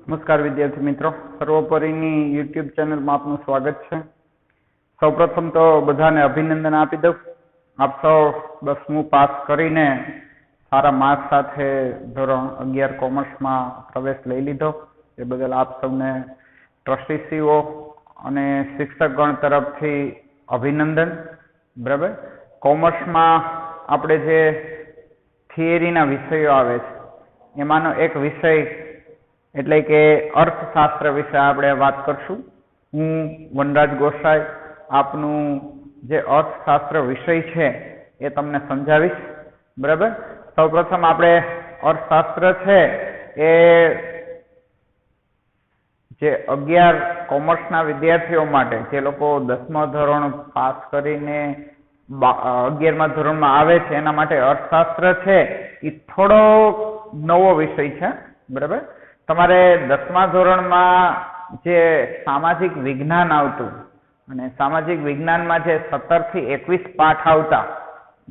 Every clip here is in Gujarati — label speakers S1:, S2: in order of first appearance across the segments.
S1: નમસ્કાર વિદ્યાર્થી મિત્રો, સર્વોપરીની યુટ્યુબ ચેનલમાં આપનું સ્વાગત છે. સૌપ્રથમ તો બધાને અભિનંદન આપી દઉં. આપ સૌ 10મું પાસ કરીને સારા માર્ક્સ સાથે ધોરણ 11 કોમર્સમાં પ્રવેશ લઈ લીધો. એ બદલ આપ સૌને ટ્રસ્ટીસીઓ અને શિક્ષકગણ તરફથી અભિનંદન. બરાબર. કોમર્સમાં આપણે જે થિયરીના વિષયો આવે છે એમાંનો એક વિષય એટલે કે અર્થશાસ્ત્ર વિશે આપણે વાત કરશું. હું વનરાજ ગોસાઈ આપનું જે અર્થશાસ્ત્ર વિષય છે એ તમને સમજાવીશ. બરાબર. સૌપ્રથમ આપણે અર્થશાસ્ત્ર છે એ જે 11 કોમર્સના વિદ્યાર્થીઓ માટે, જે લોકો 10મા ધોરણ પાસ કરીને 11મા ધોરણમાં આવે છે એના માટે અર્થશાસ્ત્ર છે એ થોડો નવો વિષય છે. બરાબર. તમારે 10મા ધોરણમાં જે સામાજિક વિજ્ઞાન આવતું અને સામાજિક વિજ્ઞાનમાં જે 17 થી 21 પાઠ આવતા,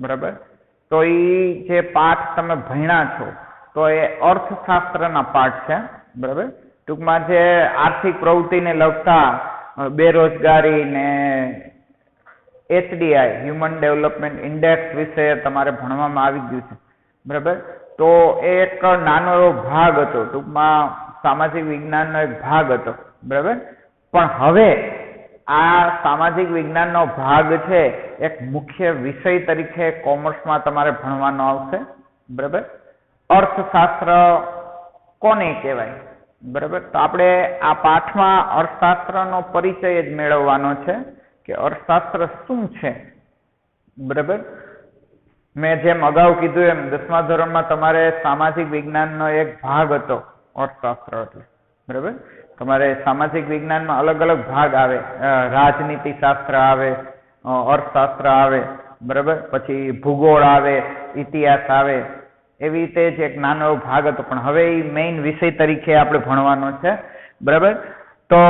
S1: બરાબર, તો એ જે પાઠ તમે ભણ્યા છો તો એ અર્થશાસ્ત્રના પાઠ છે. બરાબર. ટૂંકમાં જે આર્થિક પ્રવૃત્તિને લગતા બેરોજગારી ને HDI હ્યુમન ડેવલપમેન્ટ ઇન્ડેક્સ વિશે તમારે ભણવામાં આવી ગયું છે. બરાબર. તો એ એક નાનો એવો ભાગ હતો, ટૂંકમાં સામાજિક વિજ્ઞાનનો એક ભાગ હતો. બરાબર. પણ હવે આ સામાજિક વિજ્ઞાનનો ભાગ છે એક મુખ્ય વિષય તરીકે કોમર્સમાં તમારે ભણવાનો આવશે. બરાબર. અર્થશાસ્ત્ર કોને કહેવાય? બરાબર. તો આપણે આ પાઠમાં અર્થશાસ્ત્રનો પરિચય જ મેળવવાનો છે કે અર્થશાસ્ત્ર શું છે. બરાબર. મેં જેમ અગાઉ કીધું એમ 10મા ધોરણમાં તમારે સામાજિક વિજ્ઞાનનો એક ભાગ હતો અર્થશાસ્ત્ર એટલે. બરાબર. તમારે સામાજિક વિજ્ઞાનમાં અલગ અલગ ભાગ આવે. રાજનીતિ શાસ્ત્ર આવે, અર્થશાસ્ત્ર આવે, બરાબર, પછી ભૂગોળ આવે, ઇતિહાસ આવે. એવી રીતે જ એક નાનો એવો ભાગ હતો, પણ હવે એ મેઇન વિષય તરીકે આપણે ભણવાનો છે. બરાબર. તો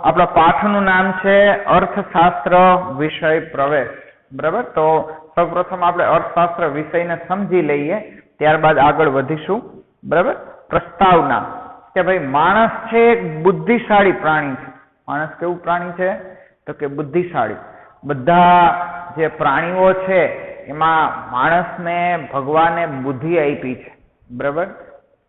S1: આપણા પાઠનું નામ છે અર્થશાસ્ત્ર વિષય પ્રવેશ. બરાબર. તો સૌપ્રથમ આપણે અર્થશાસ્ત્ર વિષયને સમજી લઈએ, ત્યારબાદ આગળ વધીશું. બરાબર. પ્રસ્તાવના કે ભાઈ માણસ છે એક બુદ્ધિશાળી પ્રાણી છે. માણસ કેવું પ્રાણી છે? તો કે બુદ્ધિશાળી. બધા જે પ્રાણીઓ છે એમાં માણસને ભગવાને બુદ્ધિ આપી છે. બરાબર.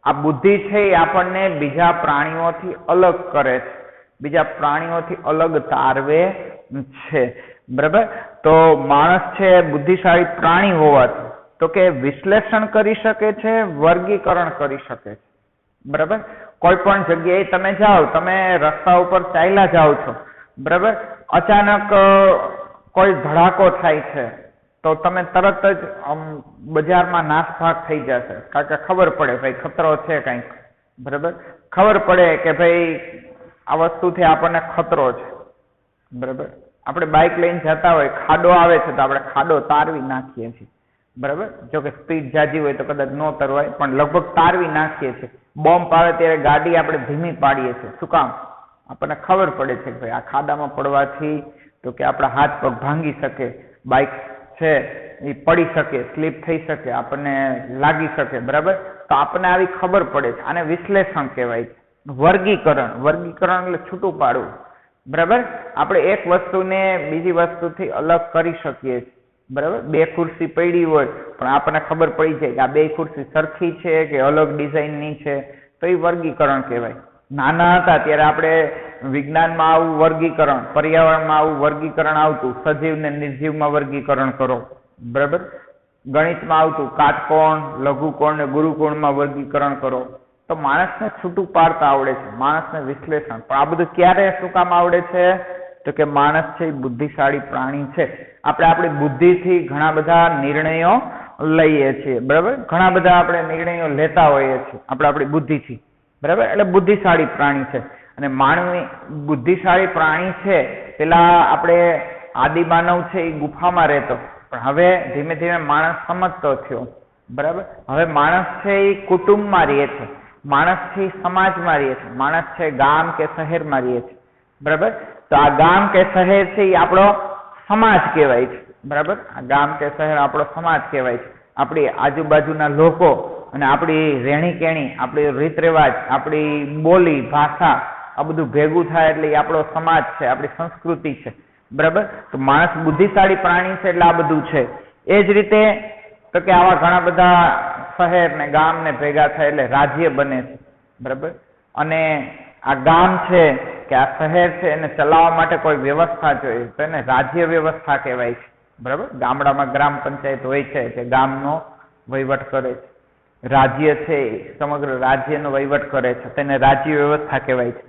S1: આ બુદ્ધિ છે એ આપણને બીજા પ્રાણીઓથી અલગ કરે છે, બીજા પ્રાણીઓથી અલગ તારવે છે. બરાબર. તો માણસ છે બુદ્ધિશાળી પ્રાણી હોવાથી તો કે વિશ્લેષણ કરી શકે છે, વર્ગીકરણ કરી શકે છે. બરાબર. કોઈ પણ જગ્યાએ તમે જાઓ, તમે રસ્તા ઉપર ચાલ્યા જાઓ છો, બરાબર, અચાનક કોઈ ધડાકો થાય છે તો તમે તરત જ બજારમાં નાસભાગ થઈ જશે, કારણ કે ખબર પડે ભાઈ ખતરો છે કંઈક. બરાબર. ખબર પડે કે ભાઈ આ વસ્તુથી આપણને ખતરો છે. બરાબર. આપણે બાઇક લઈને જતા હોય, ખાડો આવે છે તો આપણે ખાડો તારવી નાખીએ છીએ. બરાબર. જો કે સ્પીડ જાજી હોય તો કદાચ ન તરવાય, પણ લગભગ તારવી નાખીએ છીએ. બોમ્બ આવે ત્યારે ગાડી આપણે ધીમી પાડીએ છીએ. શું કામ? આપણને ખબર પડે છે કે ભાઈ આ ખાડામાં પડવાથી તો કે આપણા હાથ પગ ભાંગી શકે, બાઇક છે એ પડી શકે, સ્લીપ થઈ શકે, આપણને લાગી શકે. બરાબર. તો આપણને આવી ખબર પડે છે. આને વિશ્લેષણ કહેવાય છે. વર્ગીકરણ, વર્ગીકરણ એટલે છૂટું પાડવું. બરાબર. આપણે એક વસ્તુને બીજી વસ્તુથી અલગ કરી શકીએ છીએ. બરાબર. બે ખુરશી પડી હોય પણ આપણને ખબર પડી જાય કે આ બે ખુરશી સરખી છે કે અલગ ડિઝાઇનની છે, તો એ વર્ગીકરણ કહેવાય. નાના હતા ત્યારે આપણે વિજ્ઞાનમાં આવું વર્ગીકરણ, પર્યાવરણમાં આવું વર્ગીકરણ આવતું, સજીવ ને નિર્જીવમાં વર્ગીકરણ કરો. બરાબર. ગણિતમાં આવતું કાટકોણ, લઘુકોણ ને ગુરુકોણમાં વર્ગીકરણ કરો. તો માણસને છૂટું પાડતા આવડે છે, માણસને વિશ્લેષણ. પણ આ બધું ક્યારે શું કામ આવડે છે? તો કે માણસ છે એ બુદ્ધિશાળી પ્રાણી છે. આપણે આપણી બુદ્ધિથી ઘણા બધા નિર્ણયો લઈએ છીએ. બરાબર. ઘણા બધા આપણે નિર્ણયો લેતા હોઈએ છીએ આપણે આપણી બુદ્ધિથી. બરાબર. એટલે બુદ્ધિશાળી પ્રાણી છે. અને માનવી બુદ્ધિશાળી પ્રાણી છે. પેલા આપણે આદિમાનવ છે એ ગુફામાં રહેતો, પણ હવે ધીમે ધીમે માણસ સમજતો થયો. બરાબર. હવે માણસ છે એ કુટુંબમાં રહે છે, માણસ છે સમાજમાં રહે છે, માણસ છે ગામ કે શહેરમાં રહે છે. બરાબર. તો આ ગામ કે શહેર છે એ આપણો સમાજ કહેવાય છે. બરાબર. આ ગામ કે શહેર આપણો સમાજ કહેવાય છે. આપણી આજુબાજુના લોકો અને આપણી રહેણી કેણી, આપણી રીત રિવાજ, આપણી બોલી ભાષા આ બધું ભેગું થાય એટલે એ આપણો સમાજ છે, આપણી સંસ્કૃતિ છે, બરાબર. તો માણસ બુદ્ધિશાળી પ્રાણી છે એટલે આ બધું છે. એ જ રીતે તો કે આવા ઘણા બધા શહેર ને ગામ ને ભેગા થાય એટલે રાજ્ય બને છે, બરાબર. અને આ ગામ છે કે આ શહેર છે એને ચલાવવા માટે કોઈ વ્યવસ્થા જોઈએ તો એને રાજ્ય વ્યવસ્થા કહેવાય છે, બરાબર. ગામડામાં ગ્રામ પંચાયત હોય છે કે ગામનો વહીવટ કરે છે. રાજ્ય છે સમગ્ર રાજ્યનો વહીવટ કરે છે, તેને રાજ્ય વ્યવસ્થા કહેવાય છે.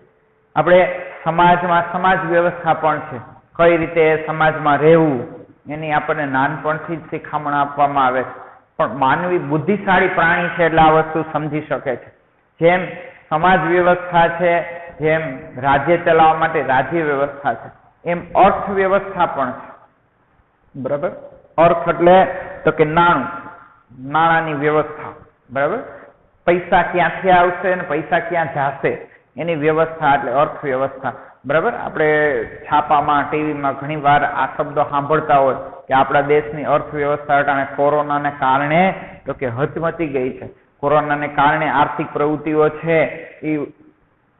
S1: આપણે સમાજમાં સમાજ વ્યવસ્થા પણ છે, કઈ રીતે સમાજમાં રહેવું એની આપણને નાનપણથી જ શિખામણ આપવામાં આવે છે. પણ માનવી બુદ્ધિશાળી પ્રાણી છે એટલે આ વસ્તુ સમજી શકે છે. જેમ સમાજ વ્યવસ્થા છે, જેમ રાજ્ય ચલાવવા માટે રાજ્ય વ્યવસ્થા છે, એમ અર્થવ્યવસ્થા પણ છે, બરાબર. અર્થ એટલે તો કે નાણાંની વ્યવસ્થા, બરાબર. પૈસા ક્યાંથી આવશે અને પૈસા ક્યાં જશે એની વ્યવસ્થા એટલે અર્થવ્યવસ્થા, બરાબર. આપણે છાપામાં ટીવીમાં ઘણી વાર આ શબ્દો સાંભળતા હોય કે આપણા દેશની અર્થવ્યવસ્થા અટાણે કોરોનાને કારણે તો કે હચમચી ગઈ છે. કોરોનાને કારણે આર્થિક પ્રવૃત્તિઓ છે એ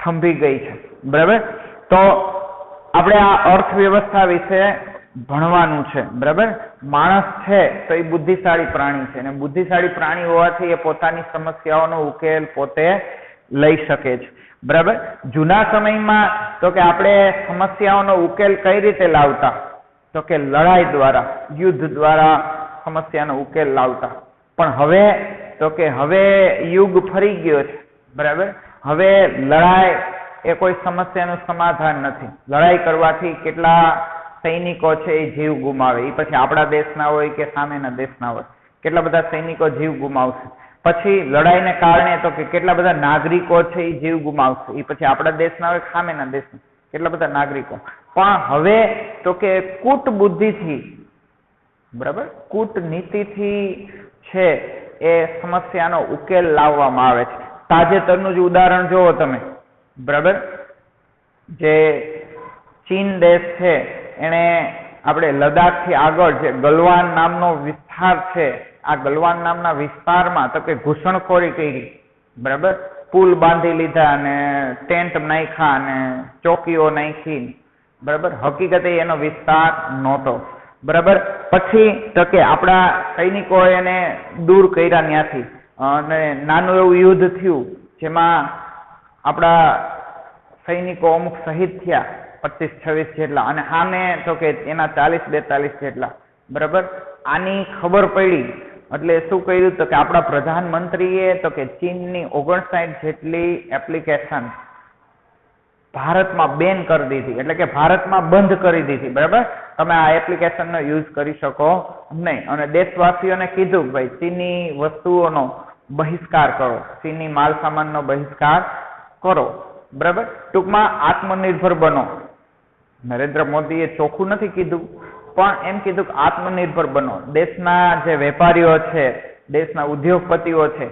S1: થંભી ગઈ છે, બરાબર. તો આપણે આ અર્થવ્યવસ્થા વિશે ભણવાનું છે, બરાબર. માણસ છે તો એ બુદ્ધિશાળી પ્રાણી છે અને બુદ્ધિશાળી પ્રાણી હોવાથી એ પોતાની સમસ્યાઓનો ઉકેલ પોતે લઈ શકે છે, બરાબર. જૂના સમયમાં તો કે આપણે સમસ્યાઓનો ઉકેલ કઈ રીતે લાવતા તો કે લડાઈ દ્વારા, યુદ્ધ દ્વારા સમસ્યાનો ઉકેલ લાવતા. પણ હવે તો કે હવે યુગ ફરી ગયો છે, બરાબર. હવે લડાઈ એ કોઈ સમસ્યાનું સમાધાન નથી. લડાઈ કરવાથી કેટલા સૈનિકો છે એ જીવ ગુમાવે, એ પછી આપણા દેશના હોય કે સામેના દેશના હોય, કેટલા બધા સૈનિકો જીવ ગુમાવશે. પછી લડાઈને કારણે તો કે કેટલા બધા નાગરિકો છે એ જીવ ગુમાવશે, એ પછી આપણા દેશના હોય સામેના દેશના કેટલા બધા નાગરિકો. પણ હવે તો કે કૂટ બુદ્ધિથી, બરાબર, કૂટનીતિથી છે એ સમસ્યાનો ઉકેલ લાવવામાં આવે છે. તાજેતરનું જ ઉદાહરણ જુઓ તમે, બરાબર. જે ચીન દેશ છે એને આપણે લદ્દાખથી આગળ જે ગલવાન નામનો વિસ્તાર છે, આ ગલવાન નામના વિસ્તારમાં તો કે ઘૂસણખોરી કરી, બરાબર. પુલ બાંધી લીધા અને ટેન્ટ નાખ્યા અને ચોકીઓ નાખી, બરાબર. હકીકતે એનો વિસ્તાર નહોતો, બરાબર. પછી તો કે આપણા સૈનિકો એને દૂર કર્યા ત્યાંથી અને નાનું એવું યુદ્ધ થયું જેમાં આપણા સૈનિકો અમુક શહીદ થયા, 25-26 જેટલા, અને આને તો કે એના 40-42 જેટલા, બરાબર. આની ખબર પડી એટલે શું કર્યું તો કે આપણા પ્રધાનમંત્રીએ તો કે ચીનની 59 જેટલી એપ્લિકેશન ભારતમાં બેન કરી દીધી, એટલે કે ભારતમાં બંધ કરી દીધી, બરાબર. તમે આ એપ્લિકેશનનો યુઝ કરી શકો નહીં. અને દેશવાસીઓને કીધું ભાઈ ચીની વસ્તુઓનો બહિષ્કાર કરો, ચીની માલ સામાનનો બહિષ્કાર કરો, બરાબર. ટૂંકમાં આત્મનિર્ભર બનો. નરેન્દ્ર મોદીએ ચોખ્ખું નથી કીધું પણ એમ કીધું કે આત્મનિર્ભર બનો. દેશના જે વેપારીઓ છે, દેશના ઉદ્યોગપતિઓ છે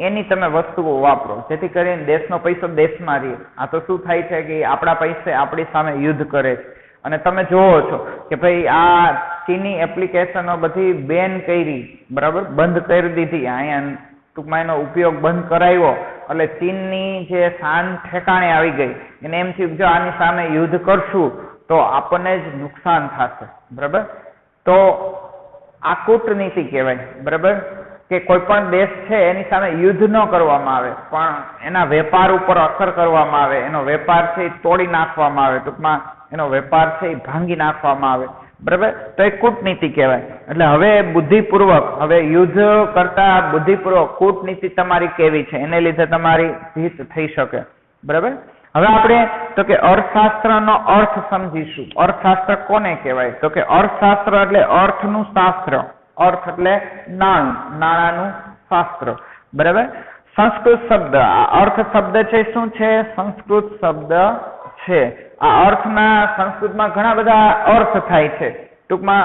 S1: એની તમે વસ્તુઓ વાપરો જેથી કરીને દેશનો પૈસો દેશમાં રહે. આ તો શું થાય છે કે આપણા પૈસે આપણી સામે યુદ્ધ કરે છે. અને તમે જોવો છો કે ભાઈ આ ચીની એપ્લિકેશનો બધી બેન કરી, બરાબર, બંધ કરી દીધી. અહીંયા ટૂંકમાં એનો ઉપયોગ બંધ કરાવ્યો એટલે ચીનની જે શાન ઠેકાણે આવી ગઈ. એને એમ થયું જો આની સામે યુદ્ધ કરશું તો આપણને જ નુકસાન થશે, બરાબર. તો આ કૂટનીતિ કહેવાય, બરાબર. કે કોઈ પણ દેશ છે એની સામે યુદ્ધ ન કરવામાં આવે પણ એના વેપાર ઉપર અસર કરવામાં આવે, એનો વેપાર છે એ તોડી નાખવામાં આવે, ટૂંકમાં એનો વેપાર છે એ ભાંગી નાખવામાં આવે, બરાબર. તો એ કૂટનીતિ કહેવાય. એટલે હવે બુદ્ધિપૂર્વક, હવે યુદ્ધ કરતા બુદ્ધિપૂર્વક કૂટનીતિ તમારી કેવી છે એને લીધે તમારી જીત થઈ શકે, બરાબર. હવે આપણે તો કે અર્થશાસ્ત્રનો અર્થ સમજીશું. અર્થશાસ્ત્ર કોને કહેવાય તો કે અર્થશાસ્ત્ર એટલે અર્થનું શાસ્ત્ર. અર્થ એટલે નાણાંનું શાસ્ત્ર, બરાબર. સંસ્કૃત શબ્દ, આ અર્થ શબ્દ છે શું છે? સંસ્કૃત શબ્દ છે. આ અર્થના સંસ્કૃતમાં ઘણા બધા અર્થ થાય છે, ટૂંકમાં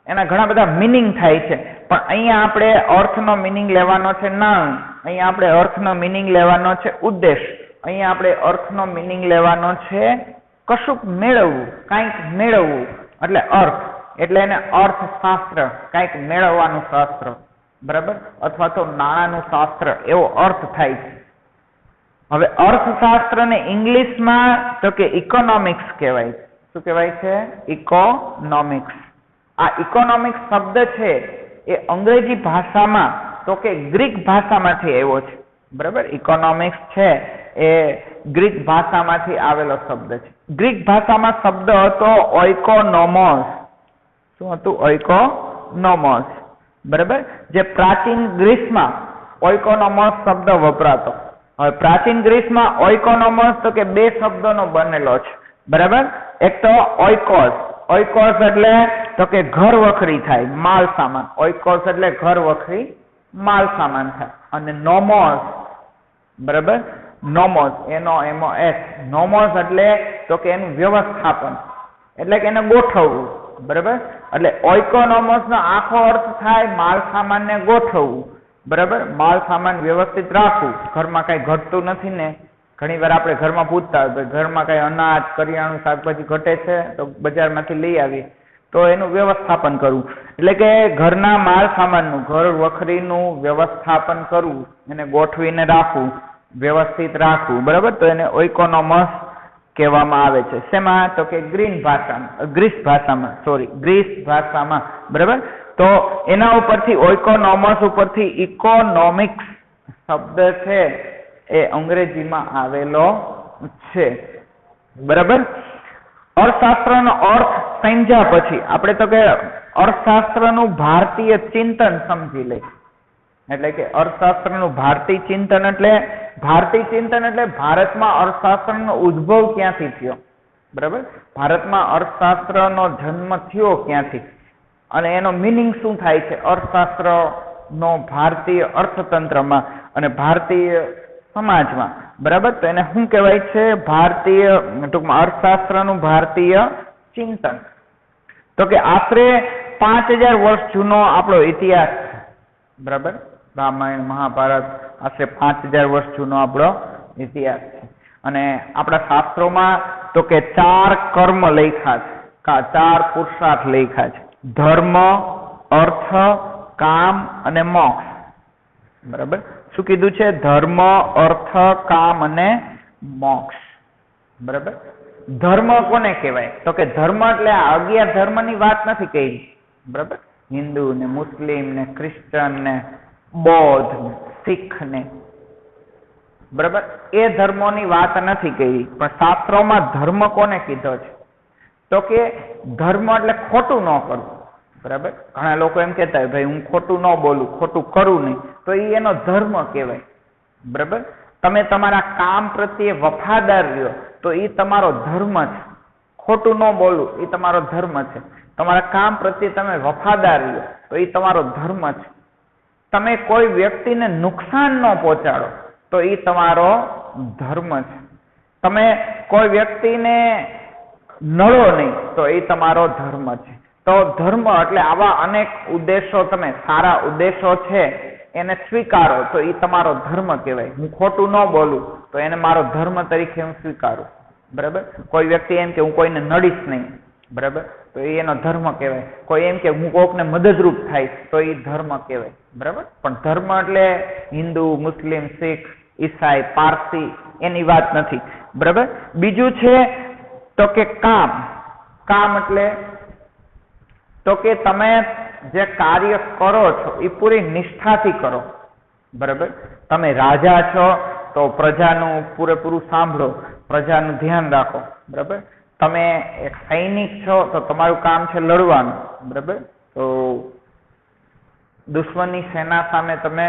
S1: એના ઘણા બધા મિનિંગ થાય છે. પણ અહીંયા આપણે અર્થનો મિનિંગ લેવાનો છે નાણું, અહીંયા આપણે અર્થનો મિનિંગ લેવાનો છે ઉદ્દેશ, અહીંયા આપણે અર્થનો મિનિંગ લેવાનો છે કશુંક મેળવવું, કાંઈક મેળવવું એટલે અર્થ. એટલે એને અર્થશાસ્ત્ર, કાંઈક મેળવવાનું શાસ્ત્ર, બરાબર, અથવા તો નાણાંનું શાસ્ત્ર એવો અર્થ થાય છે. હવે અર્થશાસ્ત્રને ઇંગ્લિશમાં તો કે ઇકોનોમિક્સ કહેવાય છે. શું કહેવાય છે? ઇકોનોમિક્સ. આ ઇકોનોમિક્સ શબ્દ છે એ અંગ્રેજી ભાષામાં તો કે ગ્રીક ભાષામાંથી આવ્યો છે. બરાબર, ઇકોનોમિક્સ છે એ ગ્રીક ભાષામાંથી આવેલો શબ્દ છે. ગ્રીક ભાષામાં શબ્દ હતો ઓઇકોનોમોસ. શું હતું? ઓઇકોનોમોસ. બરાબર, જે પ્રાચીન ગ્રીસમાં ઓઇકોનોમોસ શબ્દ વપરાતો. હવે પ્રાચીન ગ્રીસમાં ઓઇકોનોમોસ તો કે બે શબ્દોનો બનેલો છે. બરાબર, એક તો ઓઇકોસ. ઓઇકોસ એટલે તો કે ઘર વખરી થાય, માલ સામાન. ઓઇકોસ એટલે ઘર વખરી માલ સામાન થાય. અને નોમોસ, બરાબર, નોમોસ, NOMOS. નોમોસ એટલે તો કે એનું વ્યવસ્થાપન, એટલે કે એને ગોઠવવું. બરાબર, એટલે ઓઇકોનોમોસ નો આખો અર્થ થાય માલ સામાનને ગોઠવવું. બરાબર, માલ સામાન વ્યવસ્થિત રાખવું. ઘરમાં કઈ ઘટતું નથી ને, ઘણી વાર આપણે ઘરમાં પૂછતા હોય ઘરમાં કઈ અનાજ, કરિયાણું, શાકભાજી ઘટે છે તો બજારમાંથી લઈ આવીએ, તો એનું વ્યવસ્થાપન કરવું. એટલે કે ઘરના માલ સામાનનું, ઘર વખરીનું વ્યવસ્થાપન કરવું, એને ગોઠવીને રાખવું, વ્યવસ્થિત રાખવું. બરાબર, તો એને ઓઇકોનોમસ કહેવામાં આવે છે. શેમાં? તો કે ગ્રીસ ભાષામાં. બરાબર, તો એના ઉપરથી ઓઇકોનોમસ ઉપરથી ઇકોનોમિક્સ શબ્દ છે એ અંગ્રેજીમાં આવેલો છે. બરાબર, અર્થશાસ્ત્રનો અર્થ સમજ્યા પછી આપણે તો કે અર્થશાસ્ત્રનું ભારતીય ચિંતન સમજી લઈએ. એટલે કે અર્થશાસ્ત્રનું ભારતીય ચિંતન એટલે ભારતમાં અર્થશાસ્ત્રનો ઉદ્ભવ ક્યાંથી થયો. બરાબર, ભારતમાં અર્થશાસ્ત્રનો જન્મ થયો ક્યાંથી અને એનો મિનિંગ શું થાય છે અર્થશાસ્ત્રનો ભારતીય અર્થતંત્રમાં અને ભારતીય સમાજમાં. બરાબર, તો એને શું કહેવાય છે? ભારતીય, ટૂંકમાં અર્થશાસ્ત્રનું ભારતીય ચિંતન. તો કે આશરે 5000 વર્ષ જૂનો આપણો ઇતિહાસ છે. બરાબર, રામાયણ, મહાભારત આશરે 5000 વર્ષ જૂનો આપણો ઇતિહાસ છે. અને આપણા શાસ્ત્રોમાં તો કે 4 કર્મ લખ્યા છે, 4 પુરુષાર્થ લખ્યા છે: ધર્મ, અર્થ, કામ અને મોક્ષ. બરાબર, શું કીધું છે? ધર્મ, અર્થ, કામ અને મોક્ષ. બરાબર, ધર્મ કોને કહેવાય? તો કે ધર્મ એટલે 11 ધર્મની વાત નથી કહી. બરાબર, હિન્દુ ને, મુસ્લિમ ને, ક્રિશ્ચન ને, બૌદ્ધ ને, શીખ ને. બરાબર, એ ધર્મોની વાત નથી કહી. પણ શાસ્ત્રોમાં ધર્મ કોને કીધો છે? તો કે ધર્મ એટલે ખોટું ન કરવું. બરાબર, ઘણા લોકો એમ કહેતા હોય ભાઈ હું ખોટું ન બોલું, ખોટું કરું નહીં, તો એ એનો ધર્મ કહેવાય. બરાબર, તમે તમારા કામ પ્રત્યે વફાદાર રહ્યો તો એ તમારો ધર્મ છે. ખોટું ન બોલવું એ તમારો ધર્મ છે. તમારા કામ પ્રત્યે તમે વફાદાર રહ્યો તો એ તમારો ધર્મ છે. તમે કોઈ વ્યક્તિને નુકસાન ન પહોંચાડો તો એ તમારો ધર્મ છે. તમે કોઈ વ્યક્તિને નળો નહીં તો એ તમારો ધર્મ છે. તો ધર્મ એટલે આવા અનેક ઉદ્દેશો, તમે સારા ઉદ્દેશો છે એને સ્વીકારો તો એ તમારો ધર્મ કહેવાય. હું ખોટું ન બોલું તો એને મારો ધર્મ તરીકે હું સ્વીકારું. બરાબર, કોઈ વ્યક્તિ એમ કે હું કોઈને નડીશ નહીં, બરાબર, તો એ એનો ધર્મ કહેવાય. કોઈ એમ કે હું કોકને મદદરૂપ થાય તો એ ધર્મ કહેવાય. બરાબર, પણ ધર્મ એટલે હિન્દુ, મુસ્લિમ, શીખ, ઈસાઈ, પારસી એની વાત નથી. બરાબર, બીજું છે તો કે કામ. કામ એટલે તો કે તમે જે કાર્ય કરો છો એ પૂરી નિષ્ઠાથી કરો. બરાબર, તમે રાજા છો તો પ્રજાનું પૂરેપૂરું સાંભળો, પ્રજાનું ધ્યાન રાખો. બરાબર, તમે એક સૈનિક છો તો તમારું કામ છે લડવાનું. બરાબર, તો દુશ્મનની સેના સામે તમે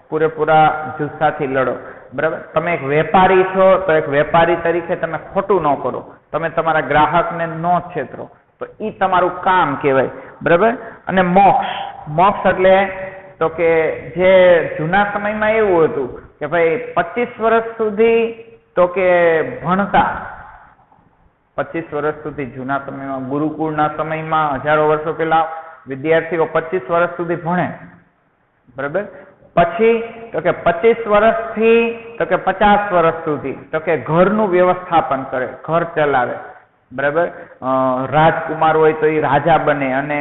S1: પૂરેપૂરા જુસ્સાથી લડો. બરાબર, તમે એક વેપારી છો તો એક વેપારી તરીકે તમે ખોટું ન કરો, તમે તમારા ગ્રાહકને ન છેતરો, તો એ તમારું કામ કહેવાય. બરાબર, અને મોક્ષ. મોક્ષ એટલે તો કે જે જૂના સમયમાં એવું હતું કે ભાઈ 25 વર્ષ સુધી તો કે ભણતા, 25 વર્ષ સુધી જૂના સમયમાં, ગુરુકુળના સમયમાં હજારો વર્ષો પહેલા વિદ્યાર્થીઓ 25 વર્ષ સુધી ભણે. બરાબર, પછી તો કે 25 વર્ષથી તો કે 50 વર્ષ સુધી તો કે ઘરનું વ્યવસ્થાપન કરે, ઘર ચલાવે. બરાબર, રાજકુમાર હોય તો એ રાજા બને અને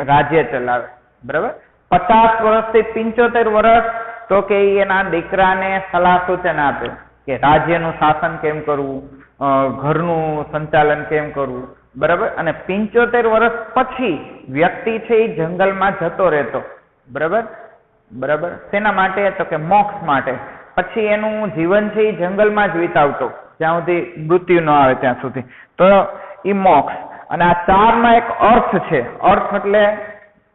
S1: રાજ્ય ચલાવે. બરાબર, 50 વર્ષથી 75 વર્ષ તો કે એના દીકરાને સલાહ સૂચન આપે કે રાજ્યનું શાસન કેમ કરવું, ઘરનું સંચાલન કેમ કરવું, બરાબર. અને 75 વર્ષ પછી વ્યક્તિ છે એ જંગલમાં જતો રહેતો, બરાબર. શેના માટે? તો કે મોક્ષ માટે. પછી એનું જીવન છે એ જંગલમાં જ વિતાવતો જ્યાં સુધી મૃત્યુ ન આવે ત્યાં સુધી. તો એ મોક્ષ. અને આ ચારમાં એક અર્થ છે. અર્થ એટલે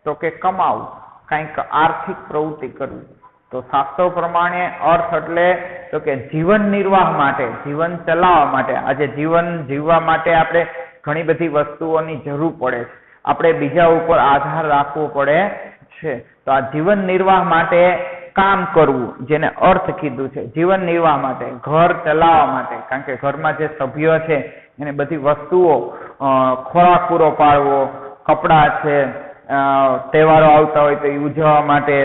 S1: તો કે કમાવું, કંઈક આર્થિક પ્રવૃત્તિ કરવી. તો શાસ્ત્રો પ્રમાણે અર્થ એટલે તો કે જીવન નિર્વાહ માટે, જીવન ચલાવવા માટે. આજે જીવન જીવવા માટે આપણે ઘણી બધી વસ્તુઓની જરૂર પડે છે, આપણે બીજા ઉપર આધાર રાખવો પડે છે. તો આ જીવન નિર્વાહ માટે કામ કરવું, જેને અર્થ કીધું છે, જીવન નિર્વાહ માટે, ઘર ચલાવવા માટે, કારણ કે ઘરમાં જે સભ્યો છે એને બધી વસ્તુઓ, ખોરાક પૂરો પાડવો, કપડાં છે, તહેવારો આવતા હોય તો એ ઉજવવા માટે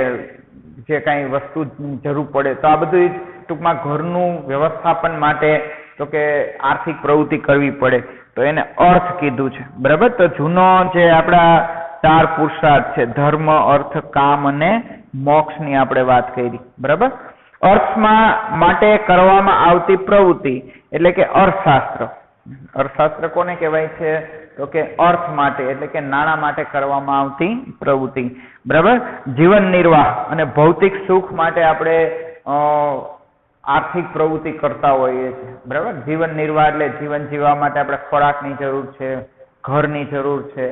S1: જે કાંઈ વસ્તુ જરૂર પડે, તો આ બધું ટૂંકમાં ઘરનું વ્યવસ્થાપન માટે તો કે આર્થિક પ્રવૃત્તિ કરવી પડે, તો એને અર્થ કીધું છે, બરાબર. તો જૂનો જે આપણા 4 પુરુષાર્થ છે, ધર્મ, અર્થ, કામ અને મોક્ષની આપણે વાત કરી, બરાબર. અર્થમાં માટે કરવામાં આવતી પ્રવૃત્તિ એટલે કે અર્થશાસ્ત્ર. અર્થશાસ્ત્ર કોને કહેવાય છે? તો કે અર્થ માટે એટલે કે નાણાં માટે કરવામાં આવતી પ્રવૃત્તિ, બરાબર. જીવન નિર્વાહ અને ભૌતિક સુખ માટે આપણે આર્થિક પ્રવૃત્તિ કરતા હોઈએ છીએ, બરાબર. જીવન નિર્વાહ એટલે જીવન જીવવા માટે આપણે ખોરાકની જરૂર છે, ઘરની જરૂર છે,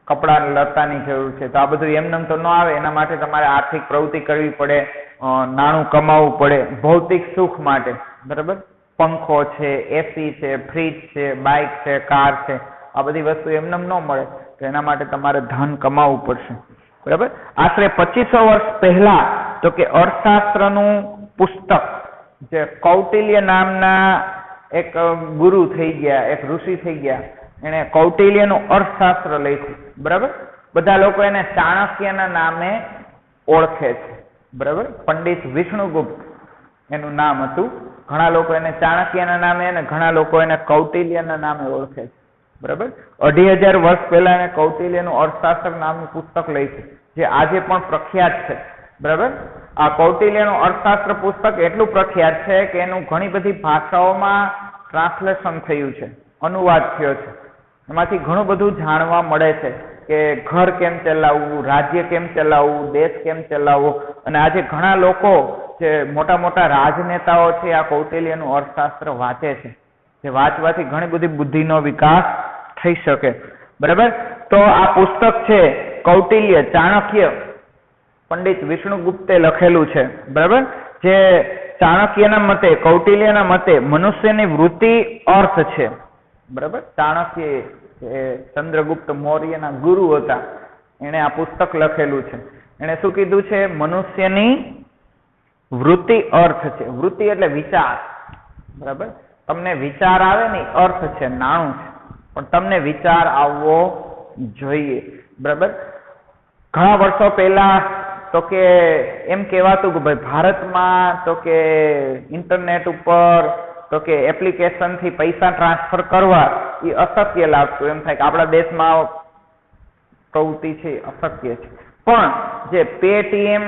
S1: કપડા લતાની જરૂર છે. તો આ બધું એમનેમ તો ન આવે, એના માટે તમારે આર્થિક પ્રવૃત્તિ કરવી પડે, નાણું કમાવવું પડે. ભૌતિક સુખ માટે, બરાબર, પંખો છે, એસી છે, ફ્રીજ છે, બાઇક છે, કાર છે, આ બધી વસ્તુ એમનેમ ન મળે, તો એના માટે તમારે ધન કમાવવું પડશે, બરાબર. આશરે 2500 વર્ષ પહેલા તો કે અર્થશાસ્ત્રનું પુસ્તક જે કૌટિલ્ય નામના એક ગુરુ થઈ ગયા, એક ઋષિ થઈ ગયા, એને કૌટિલ્યનું અર્થશાસ્ત્ર લખ્યું, બરાબર. બધા લોકો એને ચાણક્યના નામે ઓળખે છે, બરાબર. પંડિત વિષ્ણુગુપ્ત એનું નામ હતું. ઘણા લોકો એને ચાણક્યના નામે અને ઘણા લોકો એને કૌટિલ્યના નામે ઓળખે છે, બરાબર. 2500 વર્ષ પહેલા એને કૌટિલ્યનું અર્થશાસ્ત્ર નામનું પુસ્તક લખ્યું, જે આજે પણ પ્રખ્યાત છે, બરાબર. આ કૌટિલ્યનું અર્થશાસ્ત્ર પુસ્તક એટલું પ્રખ્યાત છે કે એનું ઘણી બધી ભાષાઓમાં ટ્રાન્સલેશન થયું છે, અનુવાદ થયો છે. એમાંથી ઘણું બધું જાણવા મળે છે કે ઘર કેમ ચલાવવું, રાજ્ય કેમ ચલાવવું, દેશ કેમ ચલાવવો. અને આજે ઘણા લોકો જે મોટા મોટા રાજનેતાઓ છે આ કૌટિલ્યનું અર્થશાસ્ત્ર વાંચે છે, જે વાંચવાથી ઘણી બધી બુદ્ધિનો વિકાસ થઈ શકે, બરાબર. તો આ પુસ્તક છે કૌટિલ્ય, ચાણક્ય, પંડિત વિષ્ણુગુપ્તે લખેલું છે, બરાબર. જે ચાણક્યના મતે, કૌટિલ્યના મતે મનુષ્યની વૃત્તિ અર્થ છે, બરાબર. ચાણક્ય ચંદ્રગુપ્ત મૌર્યના ગુરુ હતા, એણે આ પુસ્તક લખેલું છે. એણે શું કીધું છે? મનુષ્યની વૃત્તિ અર્થ છે. વૃત્તિ એટલે વિચાર, બરાબર. તમને વિચાર આવે ને, અર્થ છે, નાણું છે, પણ તમને વિચાર આવવો જોઈએ, બરાબર. ઘણા વર્ષો પહેલા તો કે એમ કહેવાતું કે ભાઈ ભારતમાં તો કે ઇન્ટરનેટ ઉપર તો કે એપ્લિકેશનથી પૈસા ટ્રાન્સફર કરવા એ અશક્ય લાગતું. એમ થાય કે આપણા દેશમાં પ્રવૃત્તિ છે અશક્ય છે. પણ જે પેટીએમ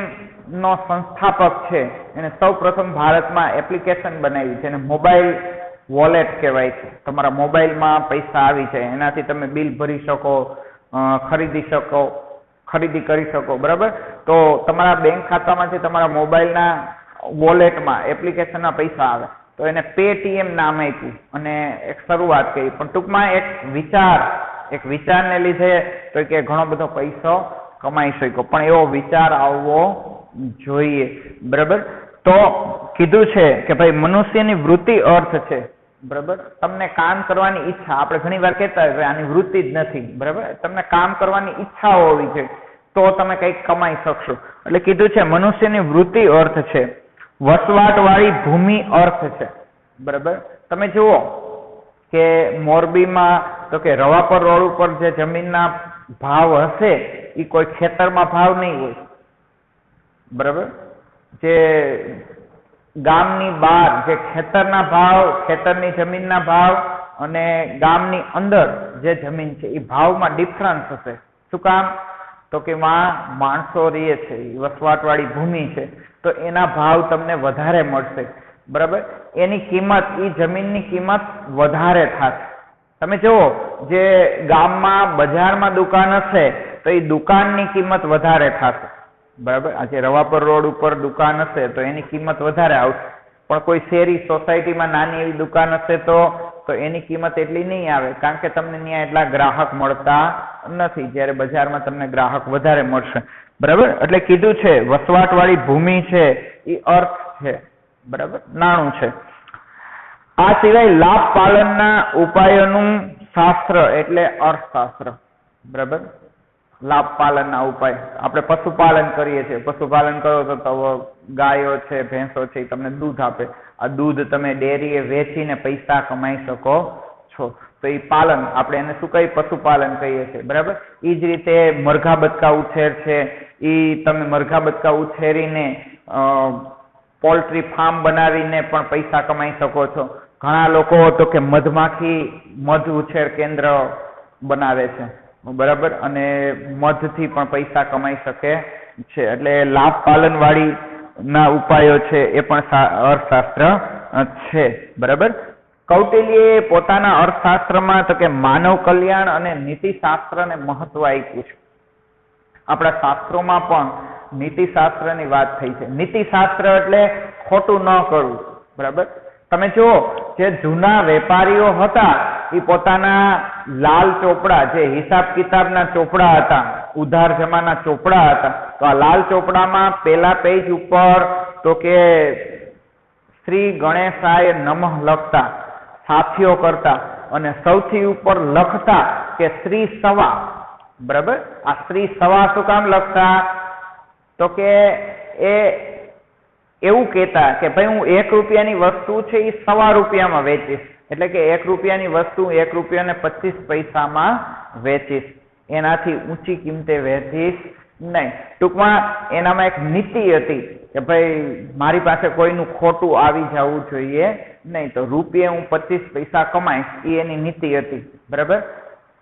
S1: નો સંસ્થાપક છે એને સૌ પ્રથમ ભારતમાં એપ્લિકેશન બનાવી છે, એને મોબાઈલ વોલેટ કહેવાય છે. તમારા મોબાઈલમાં પૈસા આવી જાય, એનાથી તમે બિલ ભરી શકો, ખરીદી કરી શકો, બરાબર. તો તમારા બેંક ખાતામાંથી તમારા મોબાઈલના વોલેટમાં એપ્લિકેશનના પૈસા આવે, તો એને પેટીએમ નામ આપ્યું અને એક શરૂઆત કરી. પણ ટૂંકમાં એક વિચારને લીધે તો કે ઘણો બધો પૈસો કમાઈ શક્યો, પણ એવો વિચાર આવવો જોઈએ, બરાબર. તો કીધું છે કે ભાઈ મનુષ્યની વૃત્તિ અર્થ છે, બરાબર. તમને કામ કરવાની ઈચ્છા, આપણે ઘણી વાર કહેતા હોય આની વૃત્તિ જ નથી, બરાબર. તમને કામ કરવાની ઈચ્છા હોવી જોઈએ તો તમે કંઈક કમાઈ શકશો. એટલે કીધું છે મનુષ્યની વૃત્તિ અર્થ છે, વસવાટ વાળી ભૂમિ અર્થ છે, બરાબર. તમે જુઓ કે મોરબીમાં તો કે રવાપર રોડ ઉપર જે જમીનના ભાવ હશે એ કોઈ ખેતરમાં ભાવ નહીં હોય, બરાબર. જે ગામની બહાર જે ખેતરના ભાવ, ખેતરની જમીનના ભાવ અને ગામની અંદર જે જમીન છે એ ભાવમાં ડિફરન્સ હશે. શું કામ? તો કે માણસો રહે છે, વસવાટવાળી ભૂમિ છે, તો એના ભાવ તમને વધારે મળશે, બરાબર. એની કિંમત, એ જમીનની કિંમત વધારે થશે. તમે જુઓ, જે ગામમાં બજારમાં દુકાન હશે તો એ દુકાનની કિંમત વધારે થશે, બરાબર. આજે રવાપર રોડ ઉપર દુકાન હશે તો એની કિંમત વધારે આવશે, પણ કોઈ શેરી સોસાયટીમાં નાની એવી દુકાન હશે તો એની કિંમત એટલી નહીં આવે, કારણ કે તમને ત્યાં એટલા ગ્રાહક મળતા નથી, જ્યારે બજારમાં તમને ગ્રાહક વધારે મળશે, બરાબર. એટલે કીધું છે વસવાટવાળી ભૂમિ છે એ અર્થ છે, બરાબર, નાણું છે. આ સિવાય લાભ પાલનના ઉપાયોનું શાસ્ત્ર એટલે અર્થશાસ્ત્ર, બરાબર. લાભ પાલનના ઉપાય, આપણે પશુપાલન કરીએ છીએ, પશુપાલન કરો તો ગાયો છે, ભેંસો છે, એ તમને દૂધ આપે. આ દૂધ તમે ડેરીએ વેચીને પૈસા કમાઈ શકો છો, તો એ પાલન, આપણે એને શું કહીએ? પશુપાલન કહીએ છીએ, બરાબર. એ જ રીતે મરઘા બતકા ઉછેર છે, એ તમે મરઘા બતકા ઉછેરીને પોલ્ટ્રી ફાર્મ બનાવીને પણ પૈસા કમાઈ શકો છો. ઘણા લોકો તો કે મધ ઉછેર કેન્દ્ર બનાવે છે, બરાબર, અને મધથી પણ પૈસા કમાઈ શકે છે. એટલે લાભ પાલન વાળી ના ઉપાયો છે એ પણ અર્થશાસ્ત્ર છે, બરાબર. કૌટિલ્યએ પોતાના અર્થશાસ્ત્રમાં તો કે માનવ કલ્યાણ અને નીતિશાસ્ત્રને મહત્વ આપ્યું છે. આપણા શાસ્ત્રોમાં પણ નીતિશાસ્ત્રની વાત થઈ છે. નીતિશાસ્ત્ર એટલે ખોટું ન કરવું, બરાબર. તમે જુઓ, જે જૂના વેપારીઓ હતા એ પોતાના લાલ ચોપડા, જે હિસાબ કિતાબના ચોપડા હતા, ઉધાર જમાના ચોપડા હતા, તો આ લાલ ચોપડામાં પેલા પેજ ઉપર તો કે શ્રી ગણેશાય નમઃ લખતા, સાથીઓ કરતા, અને સૌથી ઉપર લખતા કે શ્રી સવા, બરાબર. આ શ્રી સવા શું કામ લખતા? તો કે એ એવું કહેતા કે ભાઈ હું 1 રૂપિયાની વસ્તુ છે એ 1.25 રૂપિયામાં વેચીશ, એટલે કે 1 રૂપિયાની વસ્તુ 1 રૂપિયાને 25 પૈસામાં વેચીશ, એનાથી ઊંચી કિંમતે વેચીશ નહીં. ટૂંકમાં એનામાં એક નીતિ હતી કે ભાઈ મારી પાસે કોઈનું ખોટું આવી જવું જોઈએ નહીં, તો રૂપિયે હું 25 પૈસા કમાઈશ, એ એની નીતિ હતી, બરાબર.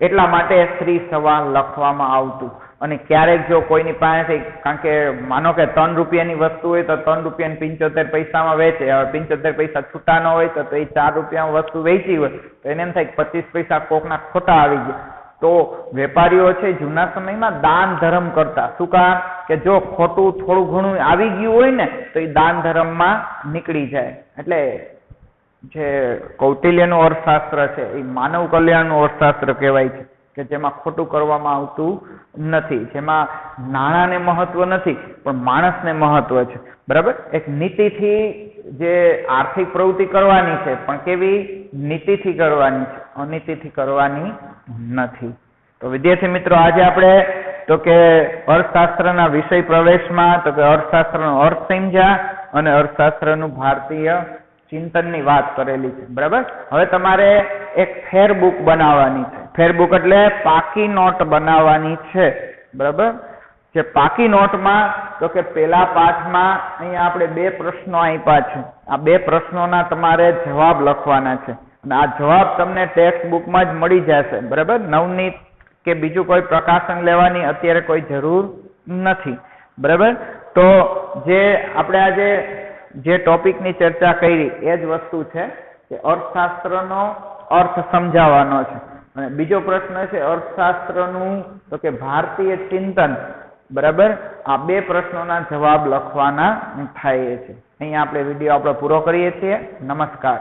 S1: એટલા માટે શ્રી સવા લખવામાં આવતું. અને ક્યારેક જો કોઈની પાસેથી, કારણ કે માનો કે 3 રૂપિયાની વસ્તુ હોય તો 3 રૂપિયાને 75 પૈસામાં વેચે, હવે 75 પૈસા છૂટા ન હોય તો એ 4 રૂપિયામાં વસ્તુ વેચી હોય તો એને એમ થાય કે 25 પૈસા કોકના ખોટા આવી ગયા. તો વેપારીઓ છે જૂના સમયમાં દાન ધર્મ કરતા. શું કામ? કે જો ખોટું થોડું ઘણું આવી ગયું હોય ને તો એ દાન ધર્મમાં નીકળી જાય. એટલે જે કૌટિલ્યનું અર્થશાસ્ત્ર છે એ માનવ કલ્યાણનું અર્થશાસ્ત્ર કહેવાય છે, કે જેમાં ખોટું કરવામાં આવતું નથી, જેમાં નાણાંને મહત્વ નથી પણ માણસને મહત્વ છે, બરાબર. એક નીતિથી જે આર્થિક પ્રવૃત્તિ કરવાની છે પણ કેવી? નીતિથી કરવાની છે, અનીતિથી કરવાની નથી. તો વિદ્યાર્થી મિત્રો, આજે આપણે તો કે અર્થશાસ્ત્રના વિષય પ્રવેશમાં તો કે અર્થશાસ્ત્રનો અર્થ સમજ્યા અને અર્થશાસ્ત્રનું ભારતીય ચિંતનની વાત કરેલી છે, બરાબર. હવે તમારે એક ફેરબુક બનાવવાની છે. ફેરબુક એટલે પાકી નોટ બનાવવાની છે, બરાબર. જે પાકી નોટમાં તો કે પેલા પાઠમાં અહીંયા આપણે 2 પ્રશ્નો આપ્યા છે. આ 2 પ્રશ્નોના તમારે જવાબ લખવાના છે અને આ જવાબ તમને ટેક્સ્ટ બુકમાં જ મળી જશે, બરાબર. નવનીત કે બીજું કોઈ પ્રકાશન લેવાની અત્યારે કોઈ જરૂર નથી, બરાબર. તો જે આપણે આજે જે ટોપિકની ચર્ચા કરી એ જ વસ્તુ છે કે અર્થશાસ્ત્રનો અર્થ સમજાવવાનો છે. અને બીજો પ્રશ્ન છે અર્થશાસ્ત્રનું તો કે ભારતીય ચિંતન, બરાબર. આ 2 પ્રશ્નોના જવાબ લખવાના થાય છે. અહીંયા આપણે વિડીયો આપણો પૂરો કરીએ છીએ. નમસ્કાર.